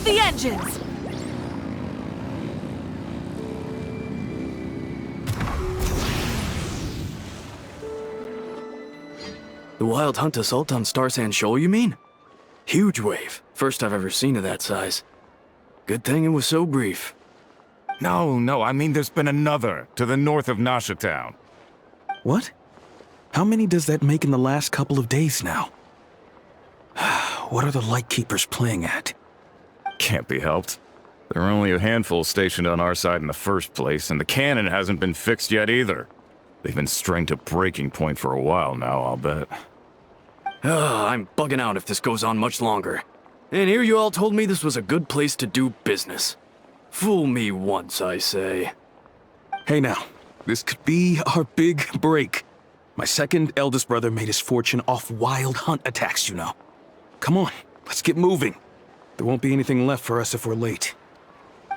the engines! The Wild Hunt assault on Star Sand Shoal, you mean? Huge wave. First I've ever seen of that size. Good thing it was so brief. No, I mean there's been another, to the north of Nasha Town. What? How many does that make in the last couple of days now? What are the Lightkeepers playing at? Can't be helped. There are only a handful stationed on our side in the first place, and the cannon hasn't been fixed yet either. They've been strained to breaking point for a while now, I'll bet. I'm bugging out if this goes on much longer. And here you all told me this was a good place to do business. Fool me once, I say. Hey now, this could be our big break. My second eldest brother made his fortune off Wild Hunt attacks, you know. Come on, let's get moving. There won't be anything left for us if we're late.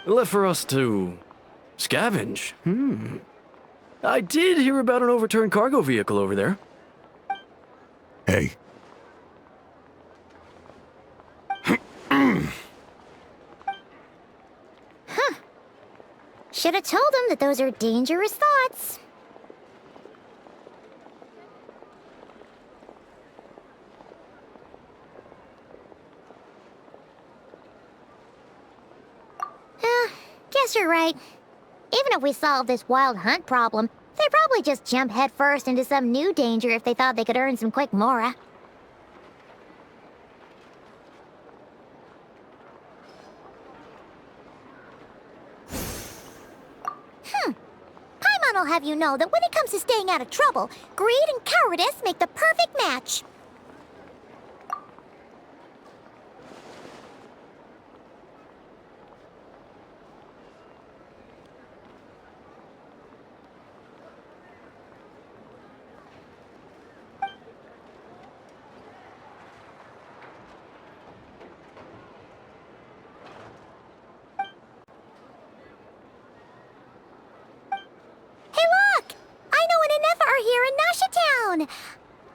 Left for us to scavenge? I did hear about an overturned cargo vehicle over there. Hey. Should have told him that those are dangerous thoughts. Guess you're right. Even if we solve this Wild Hunt problem, they'd probably just jump headfirst into some new danger if they thought they could earn some quick mora. Paimon will have you know that when it comes to staying out of trouble, greed and cowardice make the perfect match.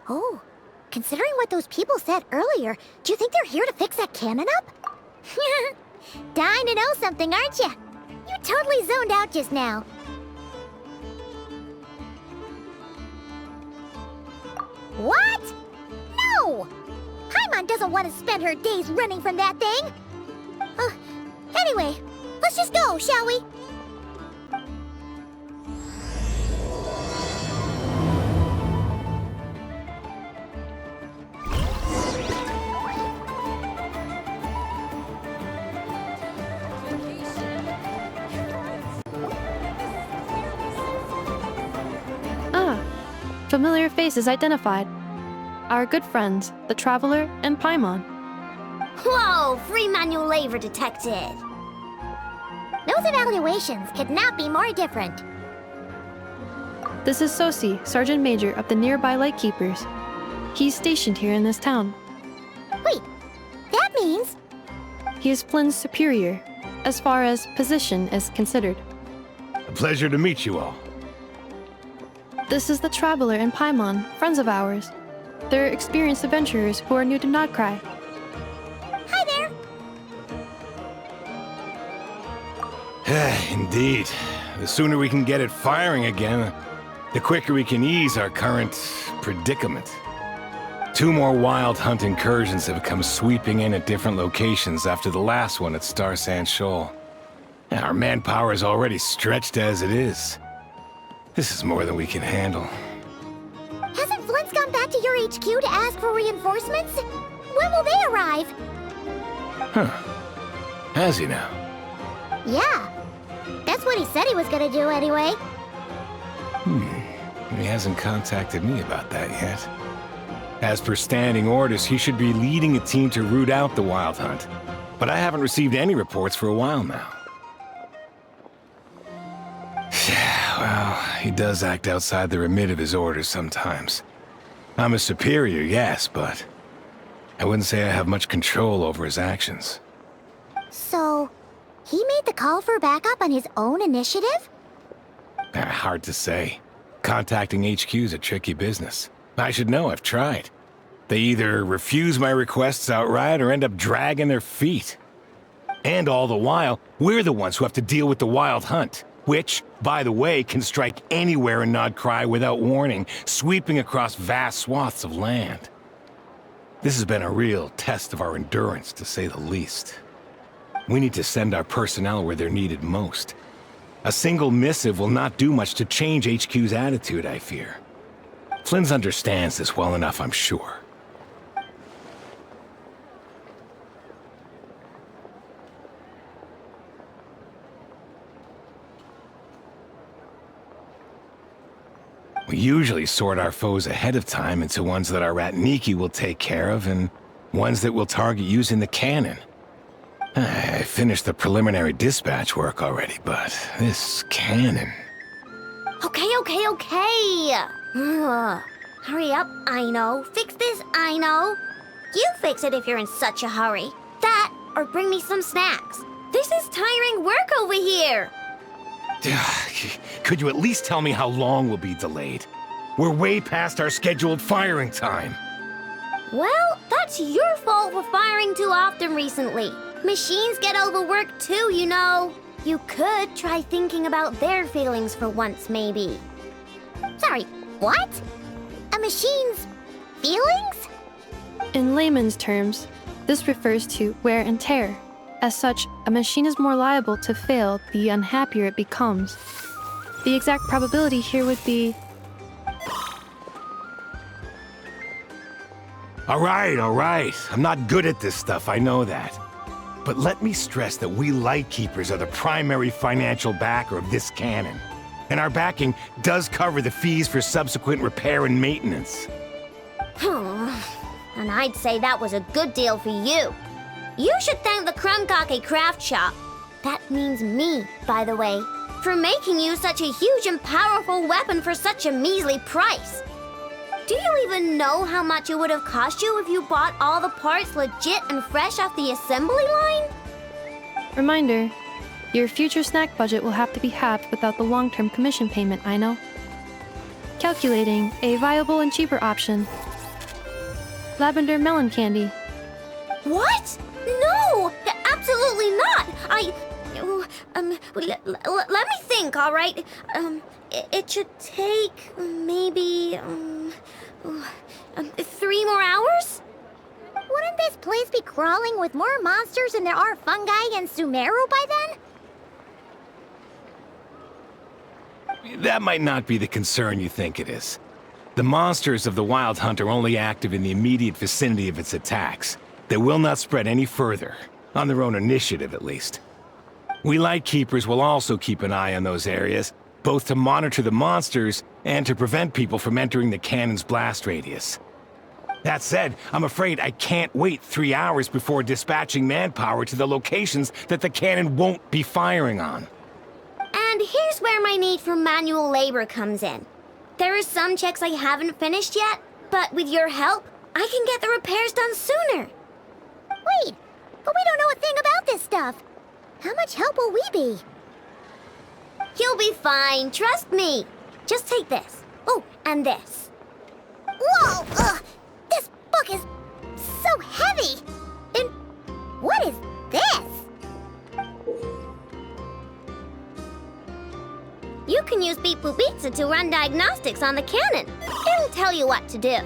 Oh, considering what those people said earlier, do you think they're here to fix that cannon up? Dying to know something, aren't you? You totally zoned out just now. What? No! Paimon doesn't want to spend her days running from that thing. Anyway, let's just go, shall we? Familiar faces identified. Our good friends, the Traveler and Paimon. Whoa! Free manual labor detected! Those evaluations could not be more different. This is Sosi, Sergeant Major of the nearby Lightkeepers. He's stationed here in this town. Wait, that means... He is Flynn's superior, as far as position is considered. A pleasure to meet you all. This is the Traveler and Paimon, friends of ours. They're experienced adventurers who are new to Notcry. Hi there! Indeed. The sooner we can get it firing again, the quicker we can ease our current predicament. 2 more Wild Hunt incursions have come sweeping in at different locations after the last one at Star Sand Shoal. Our manpower is already stretched as it is. This is more than we can handle. Hasn't Flint's gone back to your HQ to ask for reinforcements? When will they arrive? Has he now? Yeah. That's what he said he was gonna do anyway. He hasn't contacted me about that yet. As per standing orders, he should be leading a team to root out the Wild Hunt. But I haven't received any reports for a while now. Well, he does act outside the remit of his orders sometimes. I'm a superior, yes, but I wouldn't say I have much control over his actions. So, he made the call for backup on his own initiative? Hard to say. Contacting HQ's a tricky business. I should know, I've tried. They either refuse my requests outright or end up dragging their feet. And all the while, we're the ones who have to deal with the Wild Hunt, which, by the way, can strike anywhere in Nodcry without warning, sweeping across vast swaths of land. This has been a real test of our endurance, to say the least. We need to send our personnel where they're needed most. A single missive will not do much to change HQ's attitude, I fear. Flynn's understands this well enough, I'm sure. We usually sort our foes ahead of time into ones that our Ratniki will take care of and ones that we'll target using the cannon. I finished the preliminary dispatch work already, but this cannon... Okay. Hurry up, I know. Fix this, I know. You fix it if you're in such a hurry. That, or bring me some snacks. This is tiring work over here. Could you at least tell me how long we'll be delayed? We're way past our scheduled firing time. Well, that's your fault for firing too often recently. Machines get overworked too, you know. You could try thinking about their feelings for once, maybe. Sorry, what? A machine's feelings? In layman's terms, this refers to wear and tear. As such, a machine is more liable to fail the unhappier it becomes. The exact probability here would be... All right. I'm not good at this stuff, I know that. But let me stress that we Lightkeepers are the primary financial backer of this cannon. And our backing does cover the fees for subsequent repair and maintenance. And I'd say that was a good deal for you. You should thank the Krumkake craft shop. That means me, by the way, for making you such a huge and powerful weapon for such a measly price. Do you even know how much it would have cost you if you bought all the parts legit and fresh off the assembly line? Reminder, your future snack budget will have to be halved without the long-term commission payment, I know. Calculating a viable and cheaper option. Lavender melon candy. What? No! Absolutely not! Let me think, all right? It should take maybe 3 more hours? Wouldn't this place be crawling with more monsters than there are fungi and Sumeru by then? That might not be the concern you think it is. The monsters of the Wild Hunt are only active in the immediate vicinity of its attacks. They will not spread any further, on their own initiative at least. We Lightkeepers will also keep an eye on those areas, both to monitor the monsters and to prevent people from entering the cannon's blast radius. That said, I'm afraid I can't wait 3 hours before dispatching manpower to the locations that the cannon won't be firing on. And here's where my need for manual labor comes in. There are some checks I haven't finished yet, but with your help, I can get the repairs done sooner. Wait, but we don't know a thing about this stuff. How much help will we be? You'll be fine, trust me. Just take this. Oh, and this. Whoa! This book is so heavy! And what is this? You can use Beep Boop Pizza to run diagnostics on the cannon. It'll tell you what to do.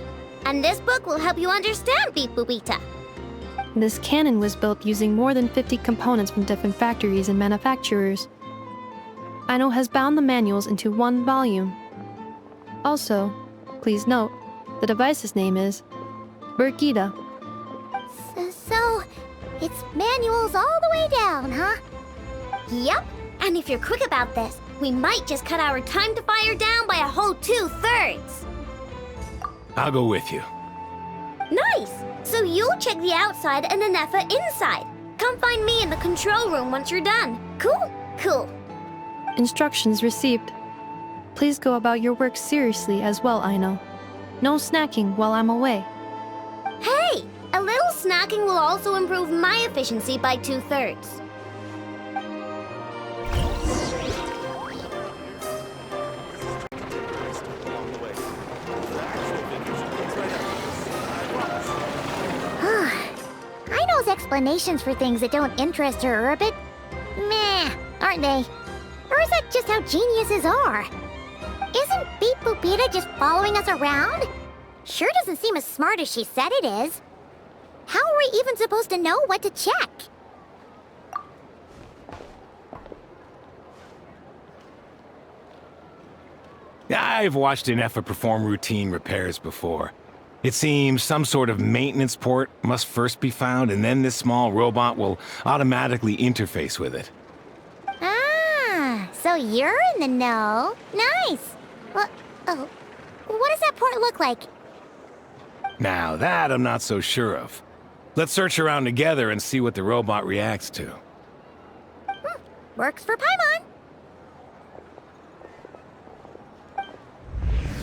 And this book will help you understand Beep Boop Pizza. This cannon was built using more than 50 components from different factories and manufacturers. Aino has bound the manuals into one volume. Also, please note, the device's name is Burkita. So, it's manuals all the way down, huh? Yep, and if you're quick about this, we might just cut our time to fire down by a whole 2/3. I'll go with you. Nice! So you'll check the outside and Anefa inside. Come find me in the control room once you're done. Cool? Cool. Instructions received. Please go about your work seriously as well, Aino. No snacking while I'm away. Hey! A little snacking will also improve my efficiency by 2/3. explanations for things that don't interest her are a bit meh, aren't they? Or is that just how geniuses are? Isn't Beep Boopita just following us around? Sure doesn't seem as smart as she said it is. How are we even supposed to know what to check? I've watched an Effa perform routine repairs before. It seems some sort of maintenance port must first be found, and then this small robot will automatically interface with it. Ah, so you're in the know. Nice. Well, oh, what does that port look like? Now, that I'm not so sure of. Let's search around together and see what the robot reacts to. Works for Paimon.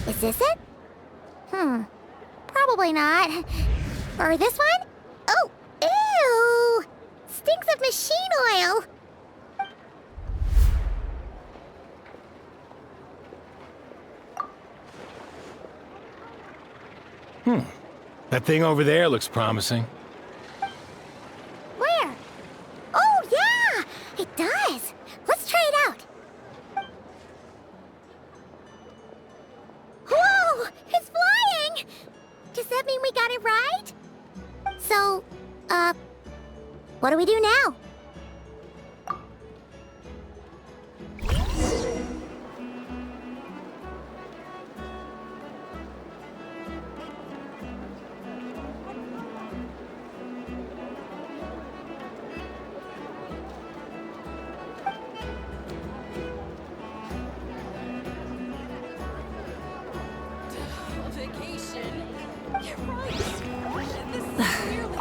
Is this it? Probably not. Or this one? Oh, ew! Stinks of machine oil. That thing over there looks promising. Where? Oh, yeah! It does. Let's try it out. Whoa! It's flying! Does that mean we got it right? So, what do we do now?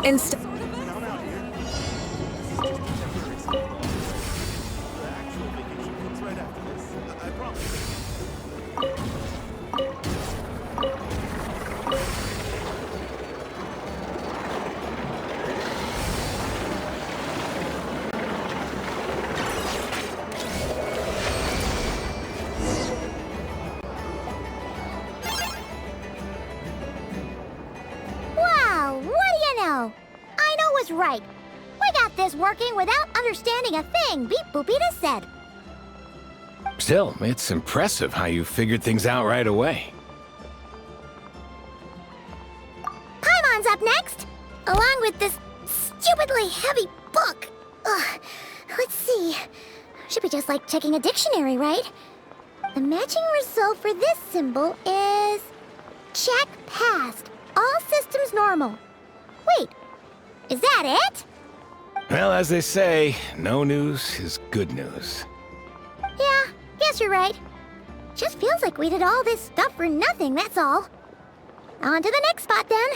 Instead. Wow, what do you know? I know was right. We got this working without understanding a thing Beep Boopita said. Still, it's impressive how you figured things out right away. Paimon's up next, along with this stupidly heavy book. Ugh. Let's see. Should be just like checking a dictionary, right? The matching result for this symbol is... check passed. All systems normal. Wait, is that it? Well, as they say, no news is good news. Yeah, guess you're right. Just feels like we did all this stuff for nothing, that's all. On to the next spot, then.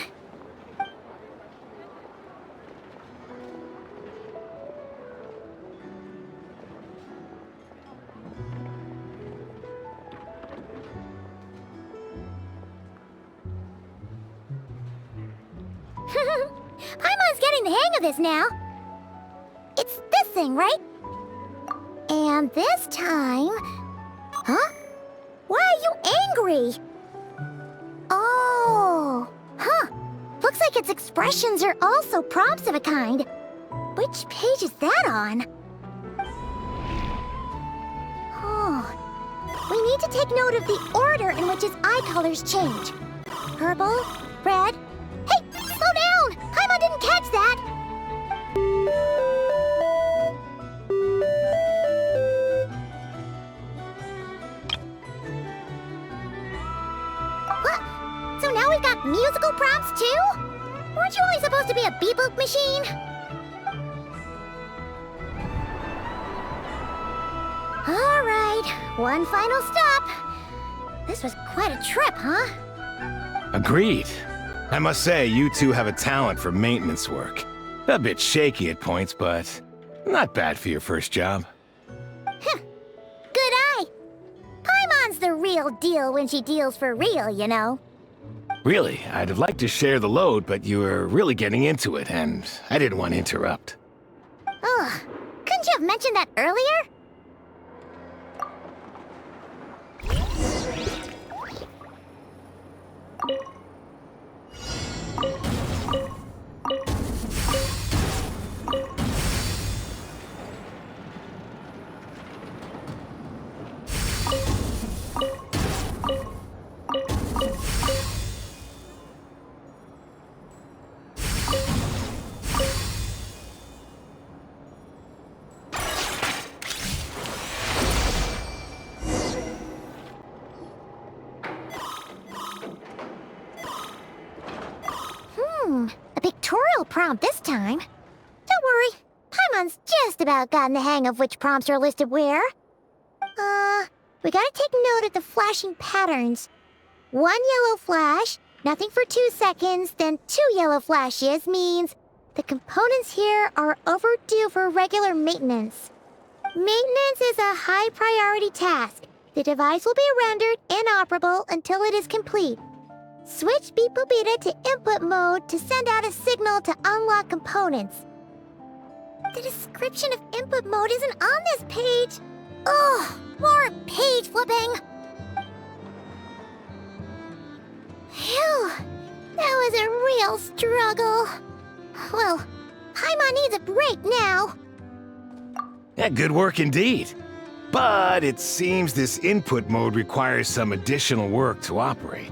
Paimon's getting the hang of this now. It's this thing, right? And this time... Huh? Why are you angry? Oh... Huh. Looks like its expressions are also prompts of a kind. Which page is that on? Oh... We need to take note of the order in which its eye colors change. Purple, red... Hey! Slow down! Paimon didn't catch that! What? So now we've got musical prompts too? Weren't you only supposed to be a beep-boop machine? Alright, one final stop. This was quite a trip, huh? Agreed. I must say, you two have a talent for maintenance work. A bit shaky at points, but not bad for your first job. Good eye. Paimon's the real deal when she deals for real, you know. Really, I'd have liked to share the load, but you were really getting into it, and I didn't want to interrupt. Ugh. Couldn't you have mentioned that earlier? real prompt this time. Don't worry, Paimon's just about gotten the hang of which prompts are listed where. We gotta take note of the flashing patterns. 1 yellow flash, nothing for 2 seconds, then 2 yellow flashes means the components here are overdue for regular maintenance. Maintenance is a high priority task. The device will be rendered inoperable until it is complete. Switch Beep Boopita to input mode to send out a signal to unlock components. The description of input mode isn't on this page. Ugh, more page flipping. Phew, that was a real struggle. Well, Paimon needs a break now. Yeah, good work indeed. But it seems this input mode requires some additional work to operate.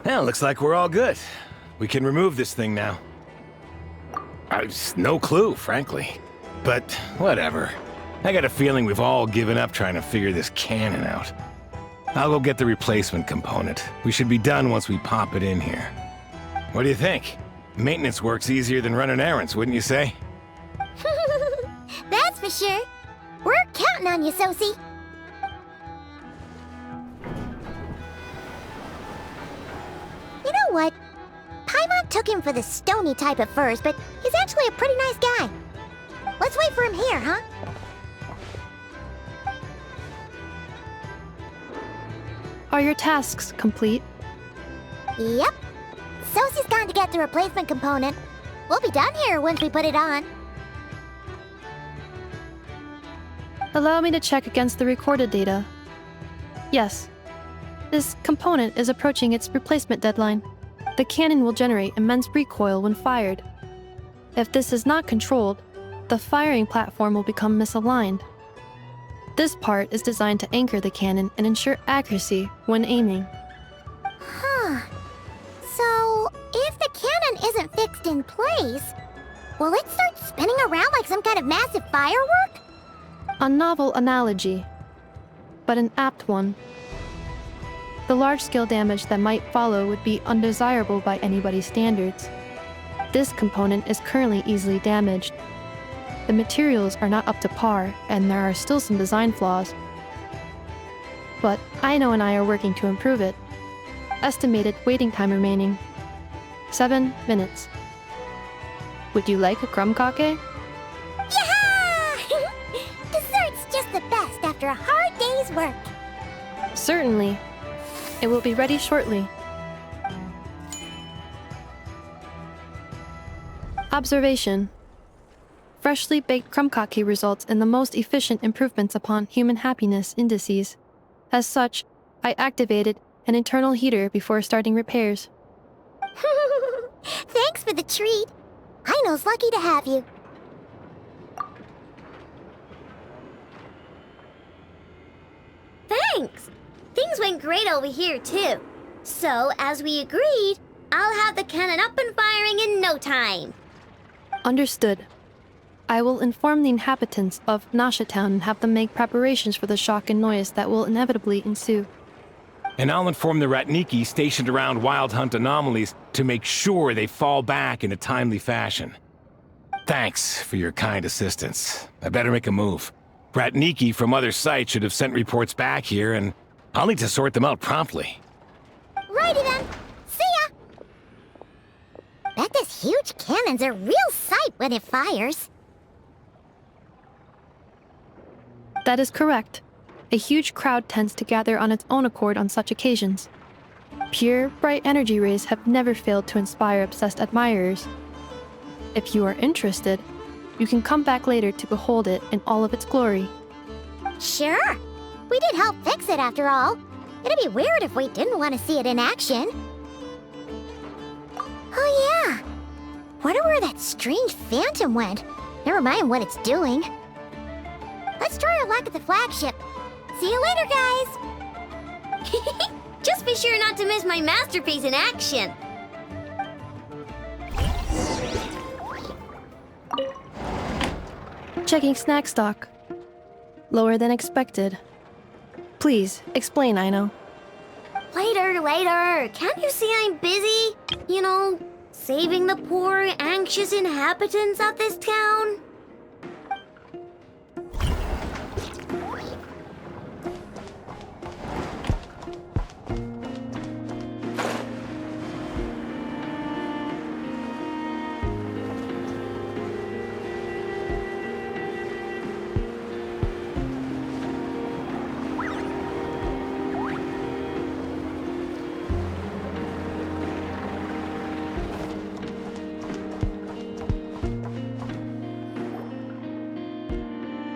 Well, looks like we're all good. We can remove this thing now. I've no clue, frankly. But whatever. I got a feeling we've all given up trying to figure this cannon out. I'll go get the replacement component. We should be done once we pop it in here. What do you think? Maintenance work's easier than running errands, wouldn't you say? That's for sure. We're counting on you, Sosie. You know what? Paimon took him for the stony type at first, but he's actually a pretty nice guy. Let's wait for him here, huh? Are your tasks complete? Yep. Sosie's gone to get the replacement component. We'll be done here once we put it on. Allow me to check against the recorded data. Yes. This component is approaching its replacement deadline. The cannon will generate immense recoil when fired. If this is not controlled, the firing platform will become misaligned. This part is designed to anchor the cannon and ensure accuracy when aiming. Huh. So, if the cannon isn't fixed in place, will it start spinning around like some kind of massive firework? A novel analogy, but an apt one. The large-scale damage that might follow would be undesirable by anybody's standards. This component is currently easily damaged. The materials are not up to par, and there are still some design flaws. But Aino and I are working to improve it. Estimated waiting time remaining: 7 minutes. Would you like a crumb cake? Yeah! Dessert's just the best after a hard day's work. Certainly. It will be ready shortly. Observation. Freshly baked krumkake results in the most efficient improvements upon human happiness indices. As such, I activated an internal heater before starting repairs. Thanks for the treat. Aino's lucky to have you. Thanks. Things went great over here, too. So, as we agreed, I'll have the cannon up and firing in no time. Understood. I will inform the inhabitants of Nasha Town and have them make preparations for the shock and noise that will inevitably ensue. And I'll inform the Ratniki stationed around Wild Hunt anomalies to make sure they fall back in a timely fashion. Thanks for your kind assistance. I better make a move. Ratniki from other sites should have sent reports back here, and I'll need to sort them out promptly. Righty then. See ya! Bet this huge cannon's a real sight when it fires. That is correct. A huge crowd tends to gather on its own accord on such occasions. Pure, bright energy rays have never failed to inspire obsessed admirers. If you are interested, you can come back later to behold it in all of its glory. Sure. We did help fix it after all. It'd be weird if we didn't want to see it in action. Oh yeah. Wonder where that strange phantom went. Never mind what it's doing. Let's try our luck at the flagship. See you later, guys! Just be sure not to miss my masterpiece in action. Checking snack stock. Lower than expected. Please, explain, Aino. Later. Can't you see I'm busy? You know, saving the poor, anxious inhabitants of this town?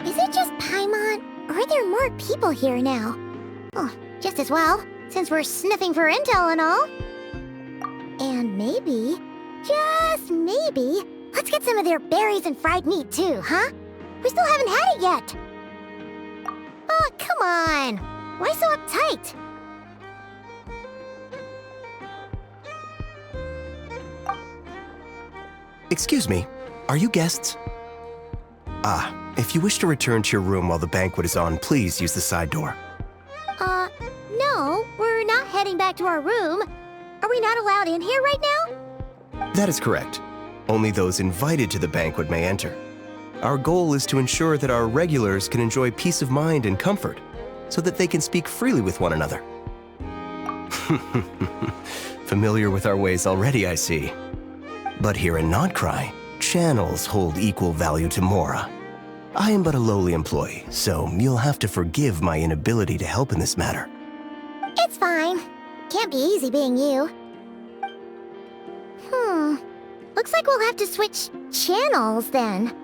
Is it just Paimon, or are there more people here now? Oh, just as well, since we're sniffing for intel and all. And maybe, just maybe, let's get some of their berries and fried meat too, huh? We still haven't had it yet. Oh, come on. Why so uptight? Excuse me, are you guests? If you wish to return to your room while the banquet is on, please use the side door. No, we're not heading back to our room. Are we not allowed in here right now? That is correct. Only those invited to the banquet may enter. Our goal is to ensure that our regulars can enjoy peace of mind and comfort, so that they can speak freely with one another. Familiar with our ways already, I see. But here in Notcry, channels hold equal value to Mora. I am but a lowly employee, so you'll have to forgive my inability to help in this matter. It's fine. Can't be easy being you. Looks like we'll have to switch channels then.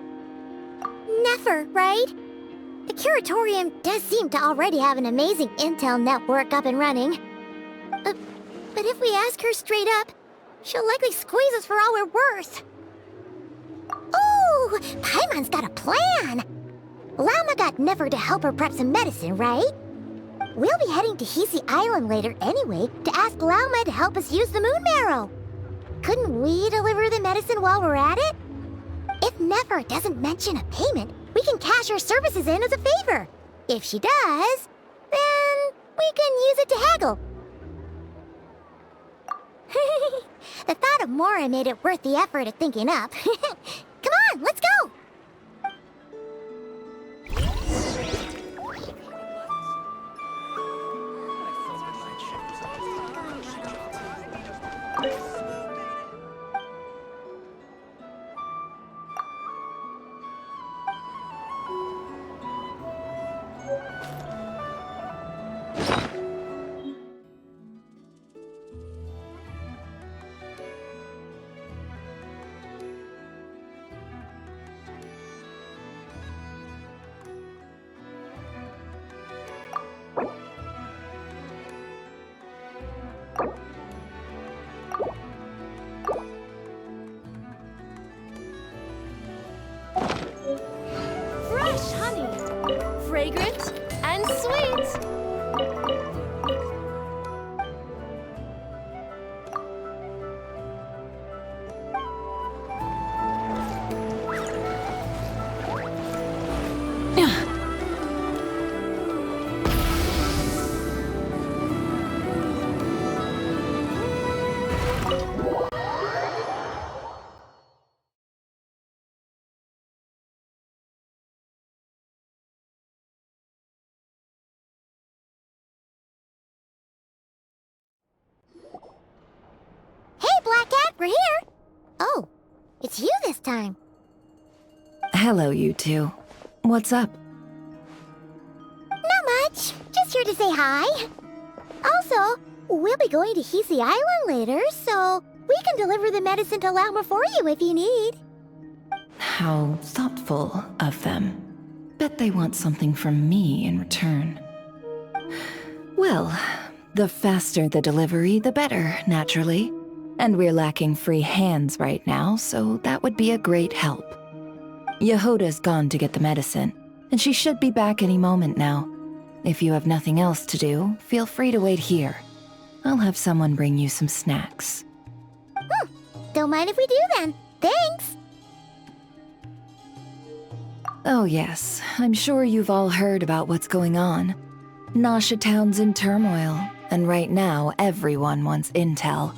Never, right? The Curatorium does seem to already have an amazing intel network up and running. But if we ask her straight up, she'll likely squeeze us for all we're worth. Ooh, Paimon's got a plan! Lauma got Never to help her prep some medicine, right? We'll be heading to Hisi Island later anyway to ask Lauma to help us use the moon marrow. Couldn't we deliver the medicine while we're at it? If Never doesn't mention a payment, we can cash her services in as a favor. If she does, then we can use it to haggle. The thought of Mora made it worth the effort of thinking up. Come on, let's go! Fresh honey, fragrant and sweet. It's you this time. Hello, you two. What's up? Not much. Just here to say hi. Also, we'll be going to Hisi Island later, so we can deliver the medicine to Lauma for you if you need. How thoughtful of them. Bet they want something from me in return. Well, the faster the delivery, the better, naturally. And we're lacking free hands right now, so that would be a great help. Yehoda's gone to get the medicine, and she should be back any moment now. If you have nothing else to do, feel free to wait here. I'll have someone bring you some snacks. Don't mind if we do then. Thanks! Oh yes, I'm sure you've all heard about what's going on. Nasha Town's in turmoil, and right now everyone wants intel.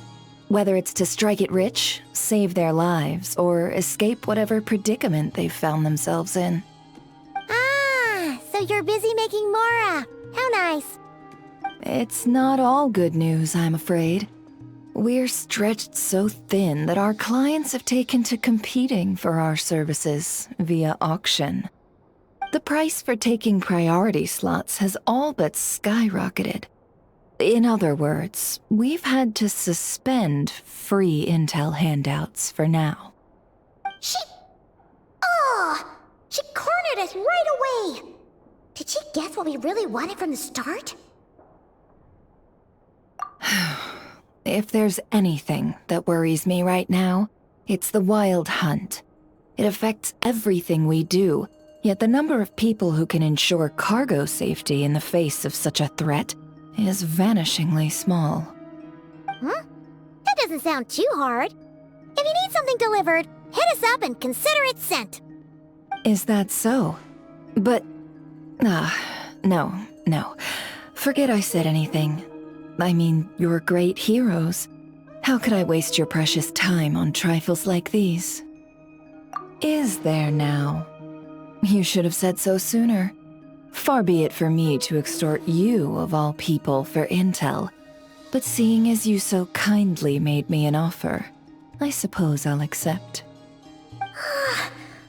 Whether it's to strike it rich, save their lives, or escape whatever predicament they've found themselves in. Ah, so you're busy making Mora. How nice. It's not all good news, I'm afraid. We're stretched so thin that our clients have taken to competing for our services via auction. The price for taking priority slots has all but skyrocketed. In other words, we've had to suspend free intel handouts for now. She cornered us right away! Did she guess what we really wanted from the start? If there's anything that worries me right now, it's the wild hunt. It affects everything we do, yet the number of people who can ensure cargo safety in the face of such a threat is vanishingly small. Huh? That doesn't sound too hard. If you need something delivered, hit us up and consider it sent. Is that so? But... no. Forget I said anything. I mean, you're great heroes. How could I waste your precious time on trifles like these? Is there now? You should have said so sooner. Far be it for me to extort you, of all people, for intel. But seeing as you so kindly made me an offer, I suppose I'll accept.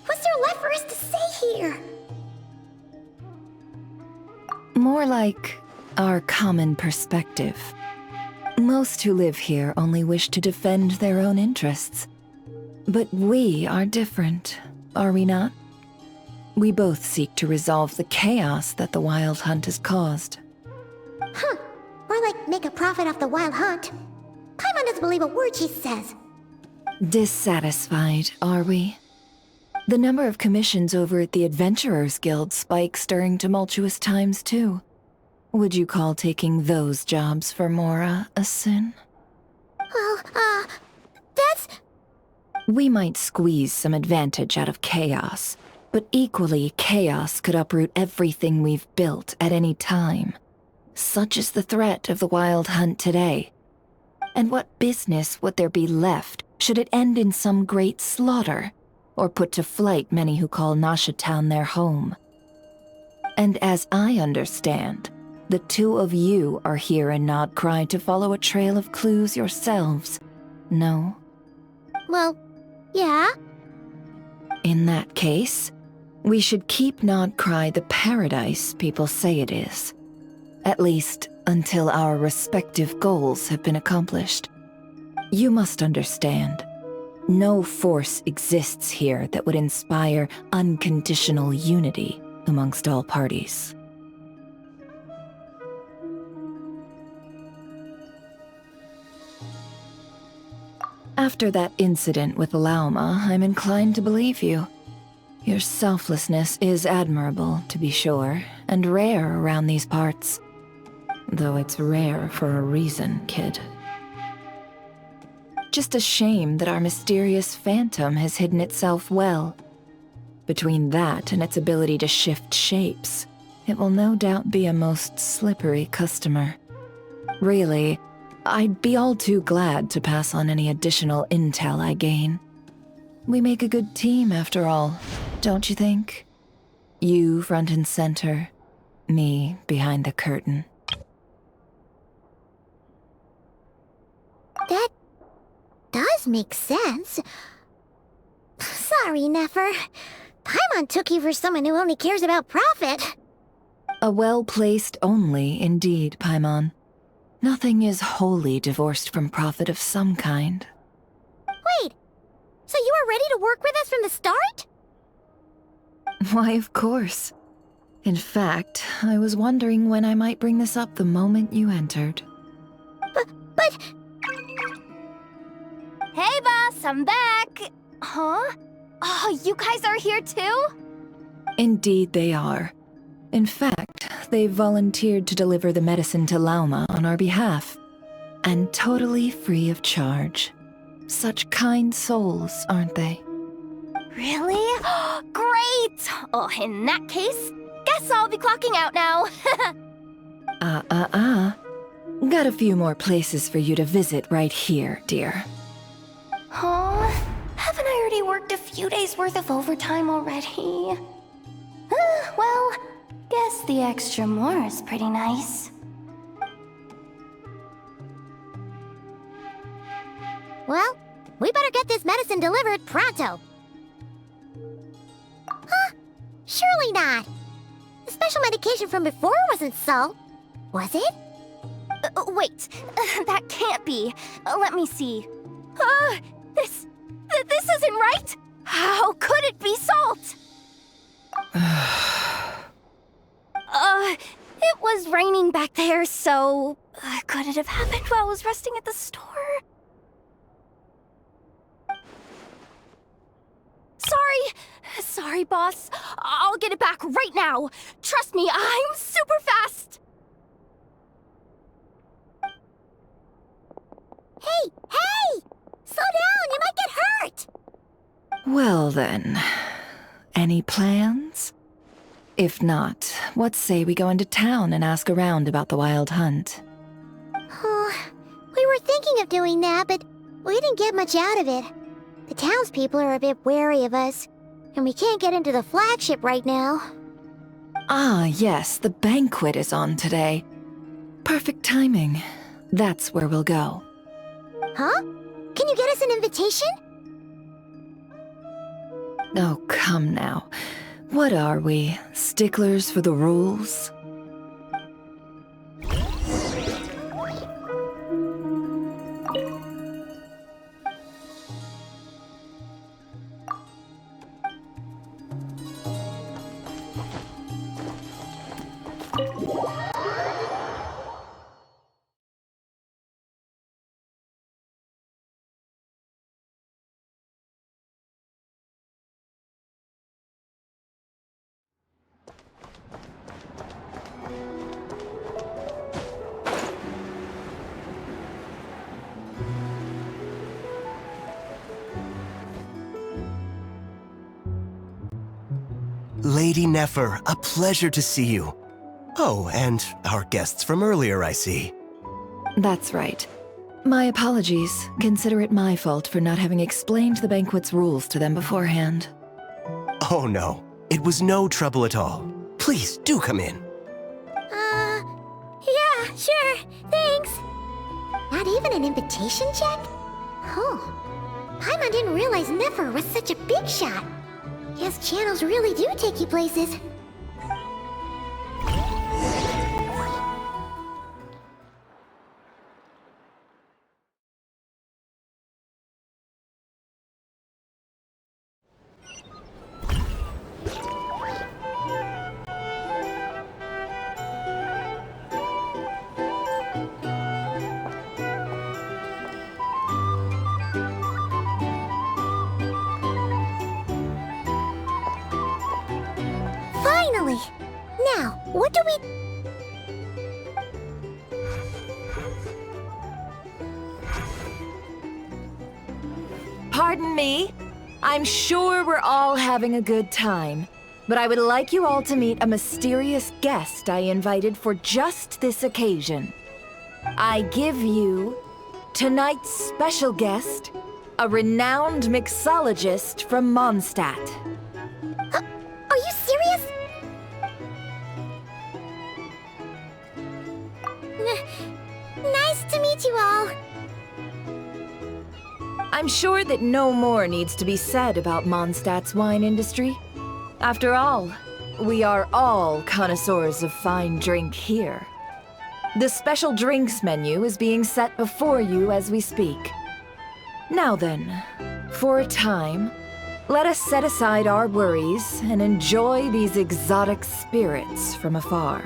What's there left for us to say here? More like our common perspective. Most who live here only wish to defend their own interests. But we are different, are we not? We both seek to resolve the chaos that the Wild Hunt has caused. Huh. Or like make a profit off the Wild Hunt. Paimon doesn't believe a word she says. Dissatisfied, are we? The number of commissions over at the Adventurers Guild spikes during tumultuous times, too. Would you call taking those jobs for Mora a sin? Well, that's... We might squeeze some advantage out of chaos, but equally, chaos could uproot everything we've built at any time. Such is the threat of the Wild Hunt today. And what business would there be left should it end in some great slaughter, or put to flight many who call Nasha Town their home? And as I understand, the two of you are here in Nodcry to follow a trail of clues yourselves, no? Well, yeah. In that case, we should keep Nodcry the paradise people say it is. At least, until our respective goals have been accomplished. You must understand, no force exists here that would inspire unconditional unity amongst all parties. After that incident with Lauma, I'm inclined to believe you. Your selflessness is admirable, to be sure, and rare around these parts. Though it's rare for a reason, kid. Just a shame that our mysterious phantom has hidden itself well. Between that and its ability to shift shapes, it will no doubt be a most slippery customer. Really, I'd be all too glad to pass on any additional intel I gain. We make a good team, after all, don't you think? You front and center, me behind the curtain. That does make sense. Sorry, Nefer. Paimon took you for someone who only cares about profit. A well-placed only, indeed, Paimon. Nothing is wholly divorced from profit of some kind. Wait, so you were ready to work with us from the start? Why, of course. In fact, I was wondering when I might bring this up the moment you entered. But... Hey, boss, I'm back! Huh? Oh, you guys are here too? Indeed they are. In fact, they've volunteered to deliver the medicine to Lauma on our behalf. And totally free of charge. Such kind souls, aren't they? Really? Great! Oh, in that case, guess I'll be clocking out now. Got a few more places for you to visit right here, dear. Huh? Haven't I already worked a few days worth of overtime already? Well, guess the extra more is pretty nice. Well, we better get this medicine delivered pronto. Huh? Surely not. The special medication from before wasn't salt, was it? Wait, that can't be. Let me see. This isn't right! How could it be salt? It was raining back there, so... could it have happened while I was resting at the store? Sorry, boss. I'll get it back right now. Trust me, I'm super fast! Hey! Slow down, you might get hurt! Well then, any plans? If not, what say we go into town and ask around about the wild hunt? We were thinking of doing that, but we didn't get much out of it. The townspeople are a bit wary of us, and we can't get into the flagship right now. Ah, yes, the banquet is on today. Perfect timing. That's where we'll go. Huh? Can you get us an invitation? Oh, come now. What are we, sticklers for the rules? Lady Nefer, a pleasure to see you. Oh, and our guests from earlier, I see. That's right. My apologies. Consider it my fault for not having explained the banquet's rules to them beforehand. Oh no, it was no trouble at all. Please, do come in. Yeah, sure, thanks. Not even an invitation check? Oh, Paimon didn't realize Nefer was such a big shot. Yes, channels really do take you places. Finally! Now, what do we... Pardon me? I'm sure we're all having a good time, but I would like you all to meet a mysterious guest I invited for just this occasion. I give you tonight's special guest, a renowned mixologist from Mondstadt. Are you serious? Nice to meet you all. I'm sure that no more needs to be said about Mondstadt's wine industry. After all, we are all connoisseurs of fine drink here. The special drinks menu is being set before you as we speak. Now then, for a time, let us set aside our worries and enjoy these exotic spirits from afar.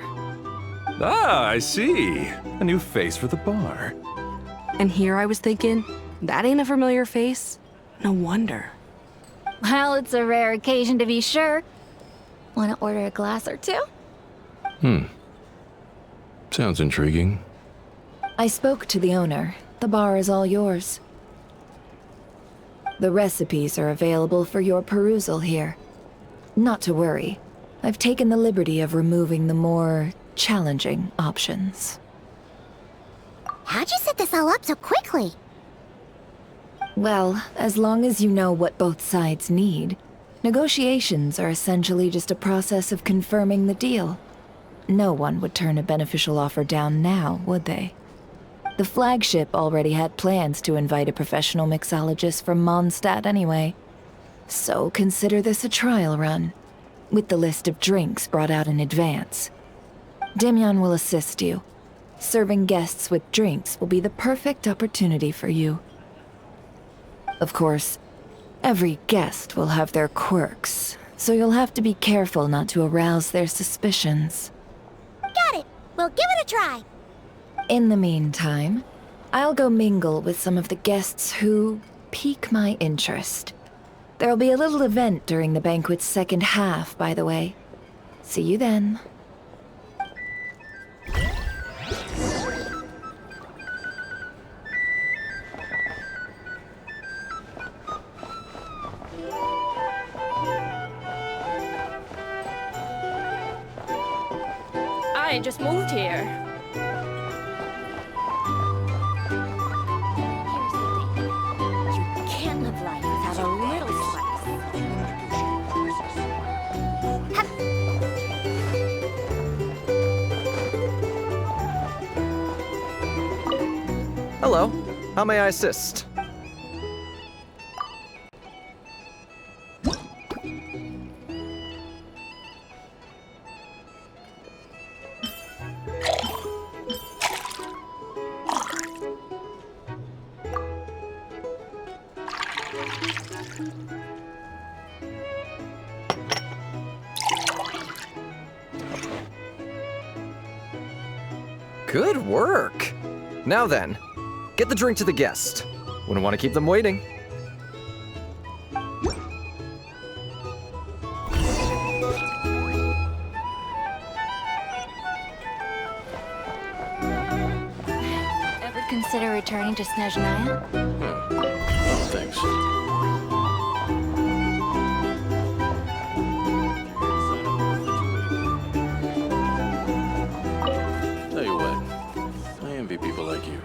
Ah, I see. A new face for the bar. And here I was thinking, that ain't a familiar face. No wonder. Well, it's a rare occasion to be sure. Want to order a glass or two? Sounds intriguing. I spoke to the owner. The bar is all yours. The recipes are available for your perusal here. Not to worry. I've taken the liberty of removing the more challenging options. How'd you set this all up so quickly? Well, as long as you know what both sides need, negotiations are essentially just a process of confirming the deal. No one would turn a beneficial offer down now, would they? The flagship already had plans to invite a professional mixologist from Mondstadt anyway. So consider this a trial run, with the list of drinks brought out in advance. Demyon will assist you. Serving guests with drinks will be the perfect opportunity for you. Of course, every guest will have their quirks, so you'll have to be careful not to arouse their suspicions. Got it. We'll give it a try. In the meantime, I'll go mingle with some of the guests who pique my interest. There'll be a little event during the banquet's second half, by the way. See you then. I just moved here. Here's the thing. You can't live life without a little spice. Hello. How may I assist? Good work! Now then, get the drink to the guest. Wouldn't want to keep them waiting. Ever consider returning to Snezhnaya? Oh, thanks. Tell you what, I envy people like you.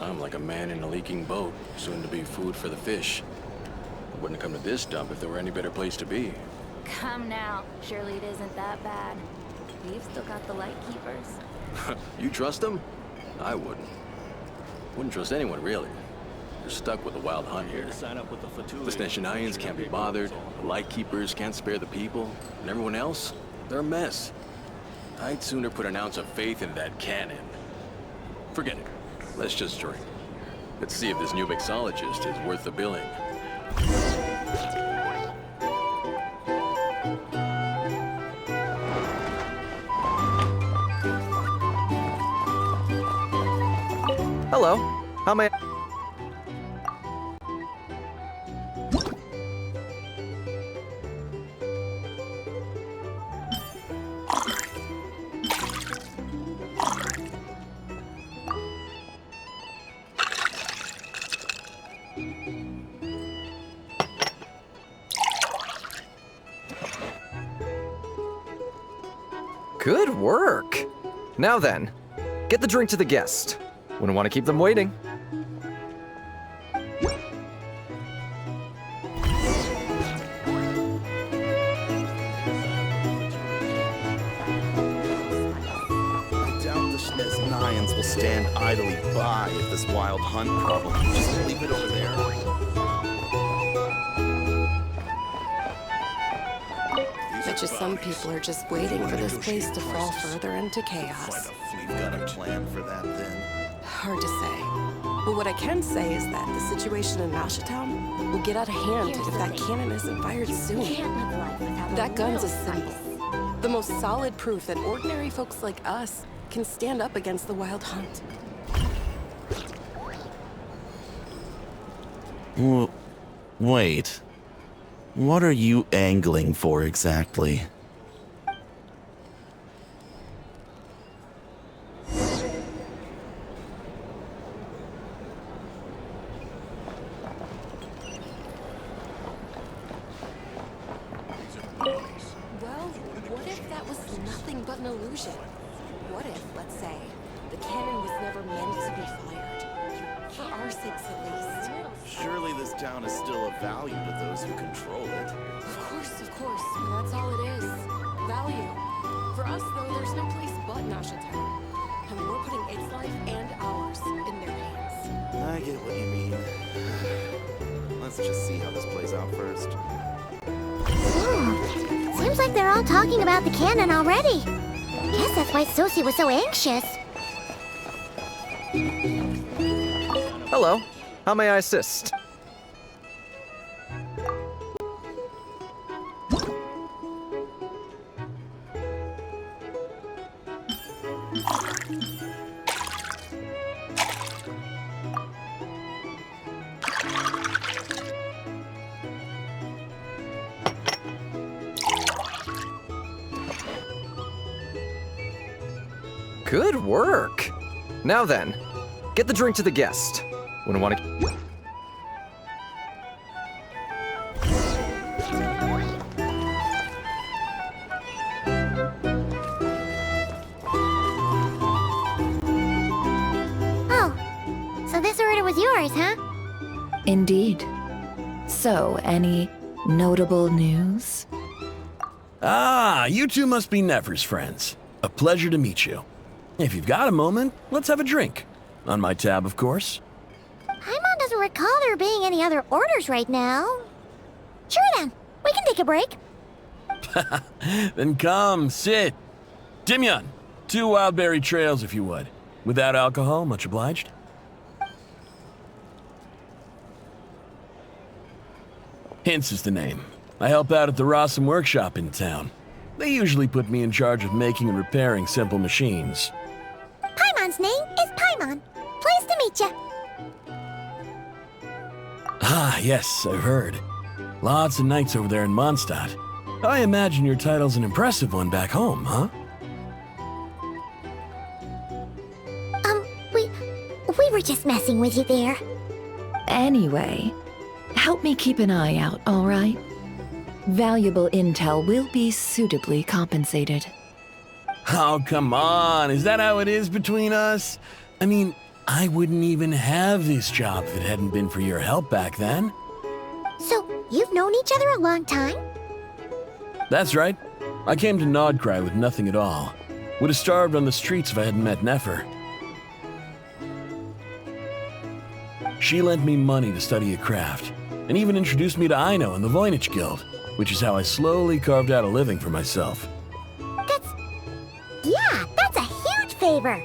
I'm like a man in a leaking boat, soon to be food for the fish. I wouldn't have come to this dump if there were any better place to be. Come now. Surely it isn't that bad. We've still got the light keepers. You trust them? I wouldn't. Wouldn't trust anyone, really. You're stuck with the wild hunt here. The Snezhnayans can't be bothered, the Lightkeepers can't spare the people, and everyone else, they're a mess. I'd sooner put an ounce of faith in that cannon. Forget it. Let's just drink. Let's see if this new mixologist is worth the billing. Hello. How may I... Good work! Now then, get the drink to the guest. Wouldn't want to keep them waiting. I doubt the Snezhnayans will stand idly by if this wild hunt problem. Just leave it over there. Bet you some people are just waiting for this place to fall further into chaos. We've got a plan for that then. Hard to say. But what I can say is that the situation in Town will get out of hand if that cannon isn't fired soon. That gun's a symbol. The most solid proof that ordinary folks like us can stand up against the Wild Hunt. Wait. What are you angling for exactly? Well, what if that was nothing but an illusion? What if, let's say, the cannon was never meant to be fired? For our sakes, at least. Surely this town is still of value to those who control it. Of course. Well, that's all it is. Value. For us, though, there's no place but Town. And we're putting its life and ours in their hands. I get what you mean. Let's just see how this plays out first. Seems like they're all talking about the cannon already. Guess that's why Sosie was so anxious. Hello. How may I assist? Good work. Now then, get the drink to the guest. Wouldn't want to... Oh, so this order was yours, huh? Indeed. So, any notable news? Ah, you two must be Nefer's friends. A pleasure to meet you. If you've got a moment, let's have a drink. On my tab, of course. Paimon doesn't recall there being any other orders right now. Sure then, we can take a break. Then come, sit. Dimyon, 2 wildberry trails if you would. Without alcohol, much obliged. Hints is the name. I help out at the Rossum workshop in town. They usually put me in charge of making and repairing simple machines. Paimon's name is Paimon. Pleased to meet you. Ah, yes, I've heard. Lots of nights over there in Mondstadt. I imagine your title's an impressive one back home, huh? We were just messing with you there. Anyway, help me keep an eye out, all right? Valuable intel will be suitably compensated. Oh, come on. Is that how it is between us? I mean, I wouldn't even have this job if it hadn't been for your help back then. So, you've known each other a long time? That's right. I came to Nodcry with nothing at all. Would have starved on the streets if I hadn't met Nefer. She lent me money to study a craft, and even introduced me to Aino and the Voynich Guild, which is how I slowly carved out a living for myself. That's a huge favor.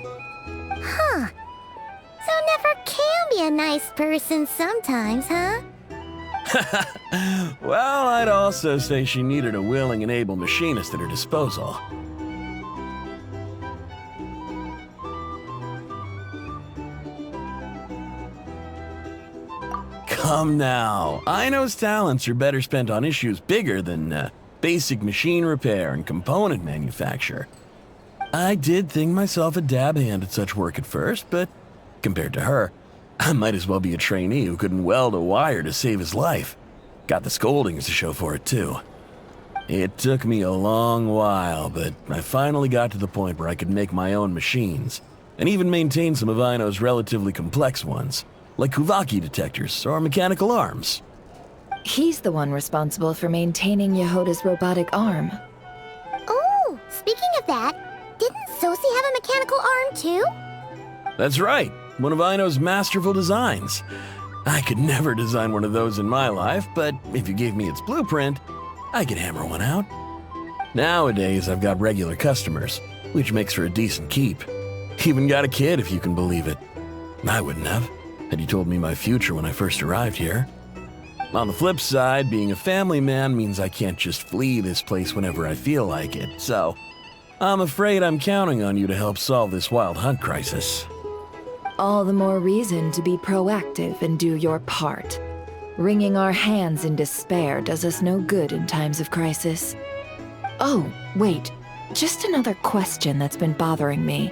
Huh. So Nefer can be a nice person sometimes, huh? Well, I'd also say she needed a willing and able machinist at her disposal. Come now. Aino's talents are better spent on issues bigger than basic machine repair and component manufacture. I did think myself a dab hand at such work at first, but compared to her, I might as well be a trainee who couldn't weld a wire to save his life. Got the scoldings to show for it, too. It took me a long while, but I finally got to the point where I could make my own machines, and even maintain some of Aino's relatively complex ones, like Kuvaki detectors or mechanical arms. He's the one responsible for maintaining Yehoda's robotic arm. Oh, speaking of that, didn't Sosie have a mechanical arm too? That's right, one of Ino's masterful designs. I could never design one of those in my life, but if you gave me its blueprint, I could hammer one out. Nowadays, I've got regular customers, which makes for a decent keep. Even got a kid, if you can believe it. I wouldn't have, had you told me my future when I first arrived here. On the flip side, being a family man means I can't just flee this place whenever I feel like it, so I'm afraid I'm counting on you to help solve this wild hunt crisis. All the more reason to be proactive and do your part. Wringing our hands in despair does us no good in times of crisis. Oh, wait. Just another question that's been bothering me.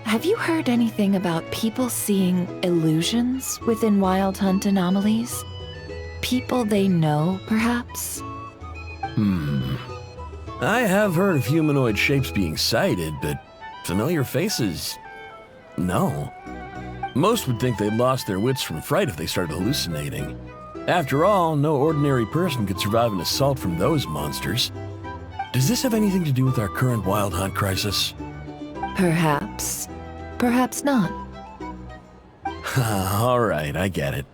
Have you heard anything about people seeing illusions within Wild Hunt anomalies? People they know, perhaps? I have heard of humanoid shapes being sighted, but familiar faces? No. Most would think they'd lost their wits from fright if they started hallucinating. After all, no ordinary person could survive an assault from those monsters. Does this have anything to do with our current Wild Hunt crisis? Perhaps. Perhaps not. All right, I get it.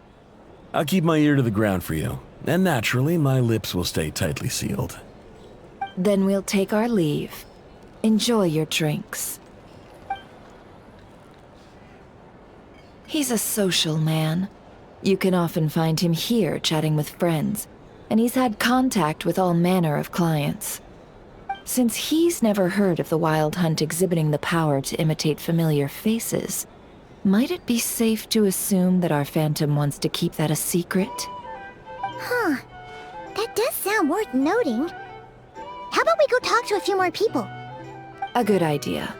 I'll keep my ear to the ground for you, and naturally, my lips will stay tightly sealed. Then we'll take our leave. Enjoy your drinks. He's a social man. You can often find him here chatting with friends, and he's had contact with all manner of clients. Since he's never heard of the Wild Hunt exhibiting the power to imitate familiar faces, might it be safe to assume that our Phantom wants to keep that a secret? Huh. That does sound worth noting. How about we go talk to a few more people? A good idea.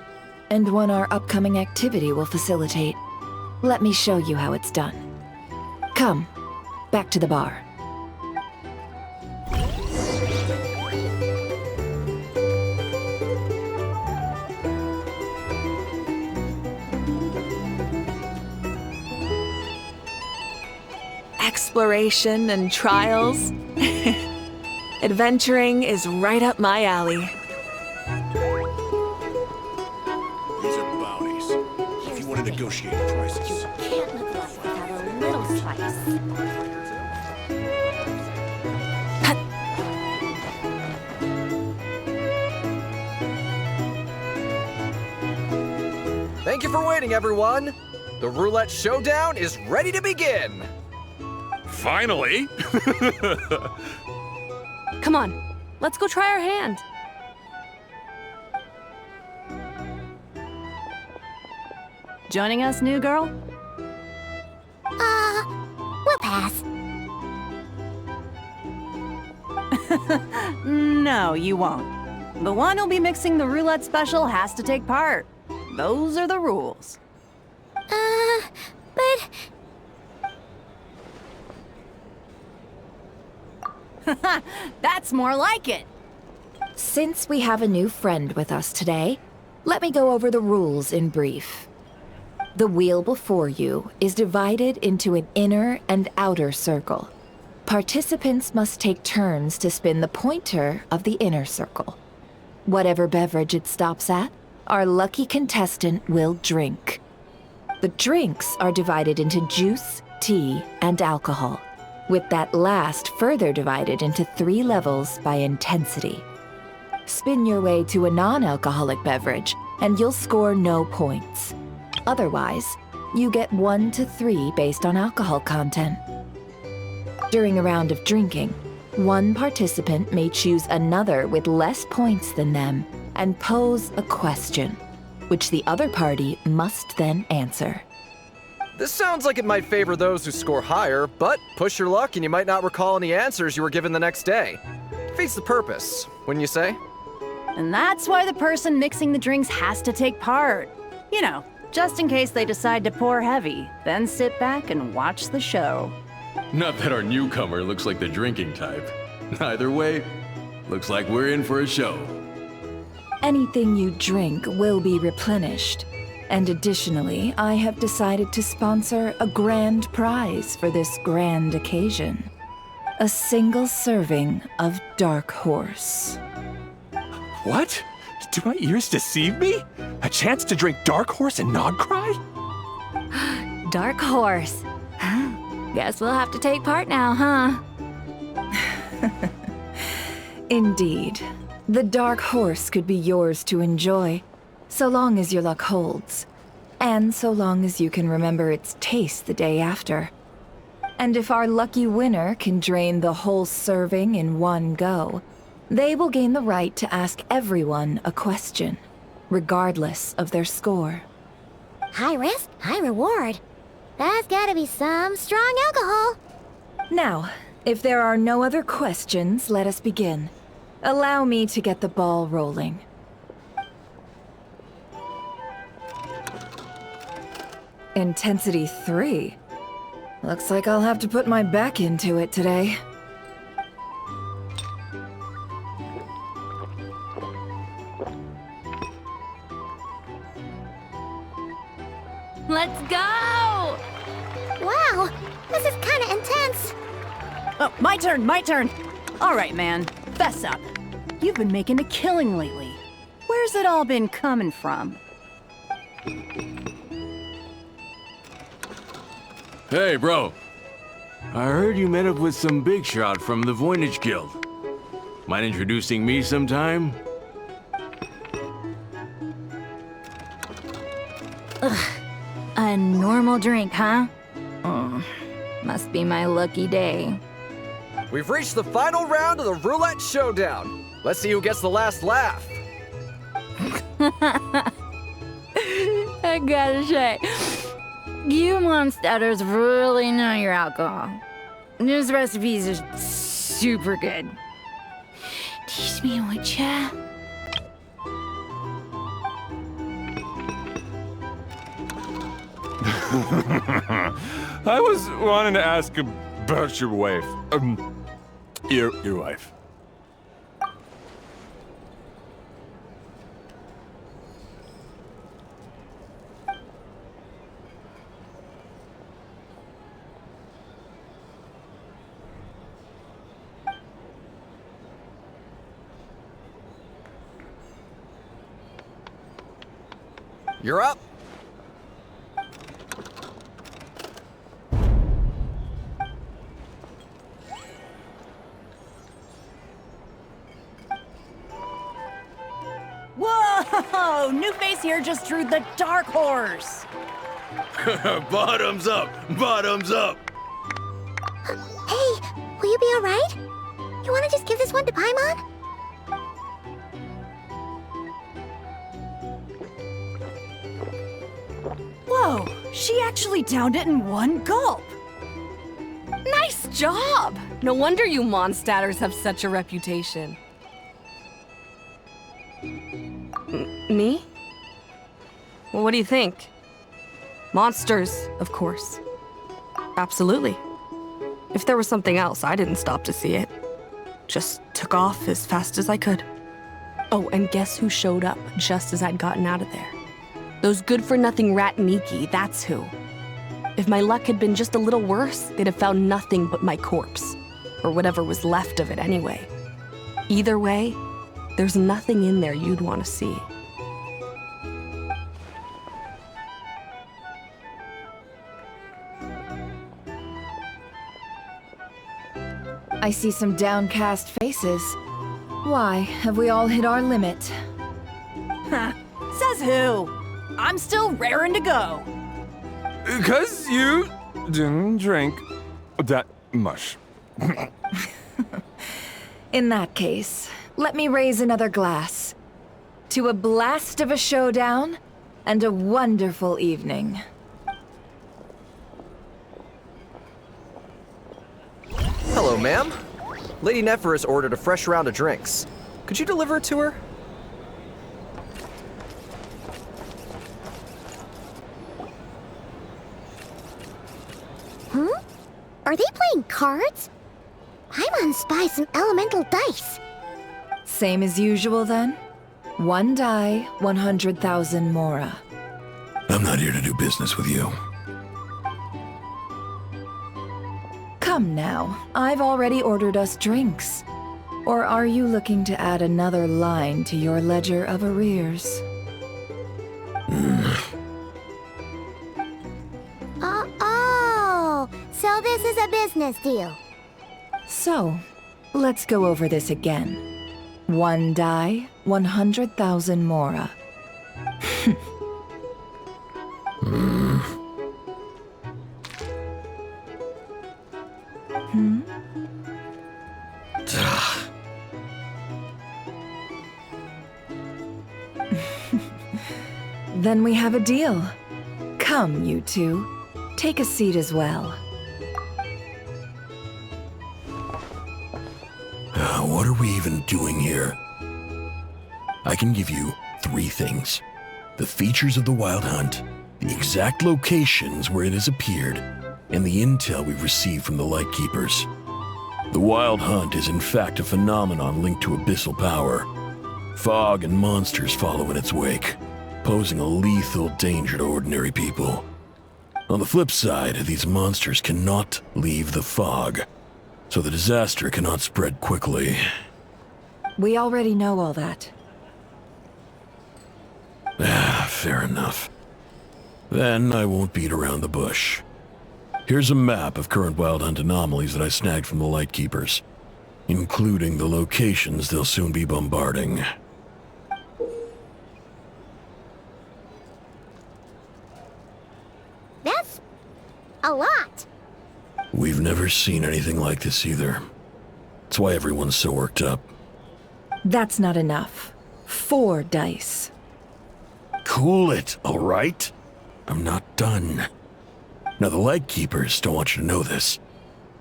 And one our upcoming activity will facilitate. Let me show you how it's done. Come, back to the bar. Exploration and trials. Adventuring is right up my alley. These are bounties. If you want to negotiate prices. Can't live life without a little slice. Thank you for waiting, everyone. The roulette showdown is ready to begin. Finally! Come on, let's go try our hand. Joining us, new girl? We'll pass. No, you won't. The one who'll be mixing the roulette special has to take part. Those are the rules. But... That's more like it. Since we have a new friend with us today, let me go over the rules in brief. The wheel before you is divided into an inner and outer circle. Participants must take turns to spin the pointer of the inner circle. Whatever beverage it stops at, our lucky contestant will drink. The drinks are divided into juice, tea, and alcohol, with that last further divided into 3 levels by intensity. Spin your way to a non-alcoholic beverage, and you'll score no points. Otherwise, you get 1 to 3 based on alcohol content. During a round of drinking, one participant may choose another with less points than them and pose a question, which the other party must then answer. This sounds like it might favor those who score higher, but push your luck and you might not recall any answers you were given the next day. Defeats the purpose, wouldn't you say? And that's why the person mixing the drinks has to take part. You know, just in case they decide to pour heavy, then sit back and watch the show. Not that our newcomer looks like the drinking type. Either way, looks like we're in for a show. Anything you drink will be replenished. And additionally, I have decided to sponsor a grand prize for this grand occasion. A single serving of Dark Horse. What? Do my ears deceive me? A chance to drink Dark Horse and not cry? Dark horse. Guess we'll have to take part now, huh? Indeed. The dark horse could be yours to enjoy, so long as your luck holds. And so long as you can remember its taste the day after. And if our lucky winner can drain the whole serving in one go, they will gain the right to ask everyone a question, regardless of their score. High risk, high reward. That's gotta be some strong alcohol. Now, if there are no other questions, let us begin. Allow me to get the ball rolling. Intensity 3. Looks like I'll have to put my back into it today. Let's go! Wow, this is kinda intense. Oh, my turn. All right, man, fess up. You've been making a killing lately. Where's it all been coming from? Hey, bro. I heard you met up with some big shot from the Voynich Guild. Mind introducing me sometime? Ugh. A normal drink, huh? Must be my lucky day. We've reached the final round of the Roulette Showdown. Let's see who gets the last laugh. I gotta say, you monsters really know your alcohol. These recipes are super good. Teach me, would ya? I was wanting to ask about your wife. Your wife. You're up. Whoa! New face here just drew the dark horse. Bottoms up! Bottoms up! Hey, will you be alright? You wanna just give this one to Paimon? Whoa, she actually downed it in one gulp. Nice job! No wonder you monsters have such a reputation. Me? Well, what do you think? Monsters, of course. Absolutely. If there was something else, I didn't stop to see it. Just took off as fast as I could. Oh, and guess who showed up just as I'd gotten out of there? Those good-for-nothing rat Miki, that's who. If my luck had been just a little worse, they'd have found nothing but my corpse. Or whatever was left of it anyway. Either way, there's nothing in there you'd want to see. I see some downcast faces. Why, have we all hit our limit? Ha! Says who? I'm still raring to go. 'Cause you didn't drink that much. In that case, let me raise another glass. To a blast of a showdown and a wonderful evening. Hello, ma'am. Lady Nefer has ordered a fresh round of drinks. Could you deliver it to her? Huh? Are they playing cards? Paimon spies some elemental dice. Same as usual then? One die, 100,000 Mora. I'm not here to do business with you. Come now, I've already ordered us drinks. Or are you looking to add another line to your ledger of arrears? business deal. So, let's go over this again. 1 die, 100,000 mora. Then we have a deal. Come, you two. Take a seat as well. What are we even doing here? I can give you 3 things. The features of the Wild Hunt, the exact locations where it has appeared, and the intel we've received from the Lightkeepers. The Wild Hunt is in fact a phenomenon linked to abyssal power. Fog and monsters follow in its wake, posing a lethal danger to ordinary people. On the flip side, these monsters cannot leave the fog, so the disaster cannot spread quickly. We already know all that. Fair enough. Then I won't beat around the bush. Here's a map of current Wild Hunt anomalies that I snagged from the Lightkeepers, including the locations they'll soon be bombarding. That's a lot. We've never seen anything like this either. That's why everyone's so worked up. That's not enough. 4 dice. Cool it, all right? I'm not done. Now, the Lightkeepers don't want you to know this,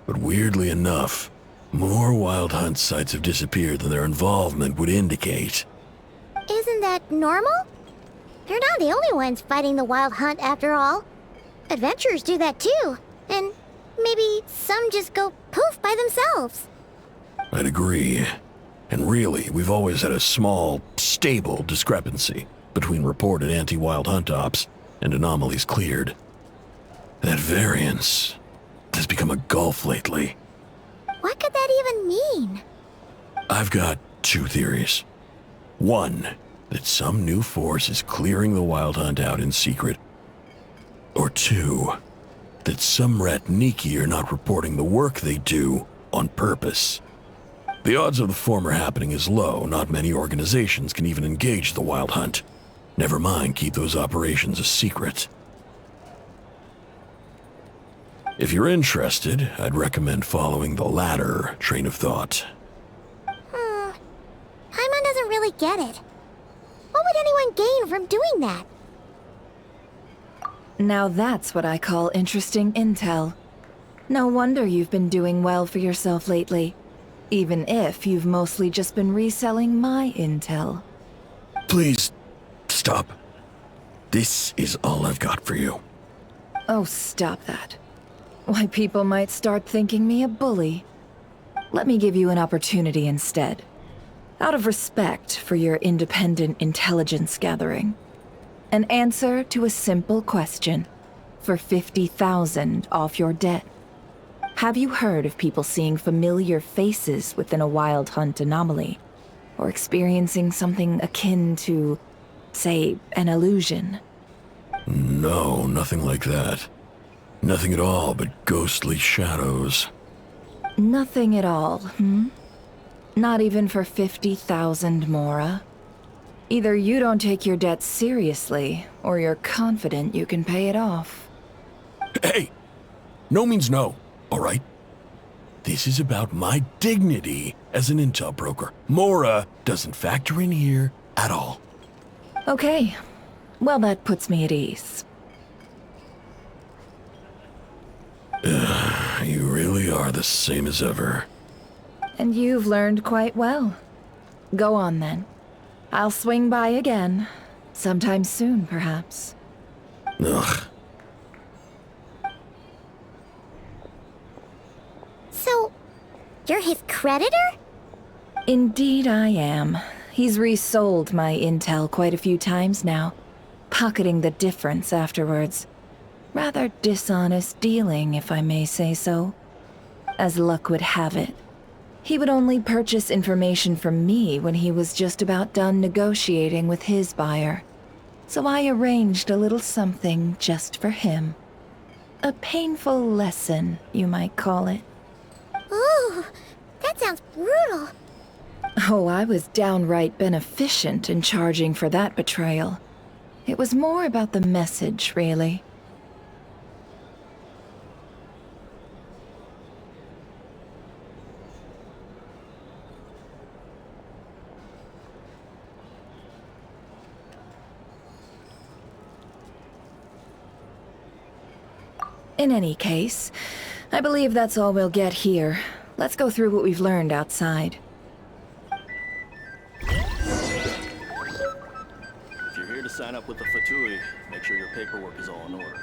but weirdly enough, more Wild Hunt sites have disappeared than their involvement would indicate. Isn't that normal? They're not the only ones fighting the Wild Hunt after all. Adventurers do that too, and maybe some just go poof by themselves. I'd agree. And really, we've always had a small, stable discrepancy between reported anti-Wild Hunt ops and anomalies cleared. That variance has become a gulf lately. What could that even mean? I've got 2 theories. 1, that some new force is clearing the Wild Hunt out in secret. Or 2, that some Ratniki are not reporting the work they do on purpose. The odds of the former happening is low. Not many organizations can even engage the Wild Hunt. Never mind keep those operations a secret. If you're interested, I'd recommend following the latter train of thought. Paimon doesn't really get it. What would anyone gain from doing that? Now that's what I call interesting intel. No wonder you've been doing well for yourself lately. Even if you've mostly just been reselling my intel. Please, stop. This is all I've got for you. Oh, stop that. Why, people might start thinking me a bully. Let me give you an opportunity instead. Out of respect for your independent intelligence gathering. An answer to a simple question for 50,000 off your debt. Have you heard of people seeing familiar faces within a Wild Hunt anomaly? Or experiencing something akin to, say, an illusion? No, nothing like that. Nothing at all but ghostly shadows. Nothing at all, Not even for 50,000 mora? Either you don't take your debt seriously, or you're confident you can pay it off. Hey! No means no, all right? This is about my dignity as an intel broker. Mora doesn't factor in here at all. Okay. Well, that puts me at ease. You really are the same as ever. And you've learned quite well. Go on, then. I'll swing by again. Sometime soon, perhaps. Ugh. So, you're his creditor? Indeed I am. He's resold my intel quite a few times now, pocketing the difference afterwards. Rather dishonest dealing, if I may say so. As luck would have it, he would only purchase information from me when he was just about done negotiating with his buyer. So I arranged a little something just for him. A painful lesson, you might call it. Ooh, that sounds brutal. Oh, I was downright beneficent in charging for that betrayal. It was more about the message, really. In any case, I believe that's all we'll get here. Let's go through what we've learned outside. If you're here to sign up with the Fatui, make sure your paperwork is all in order.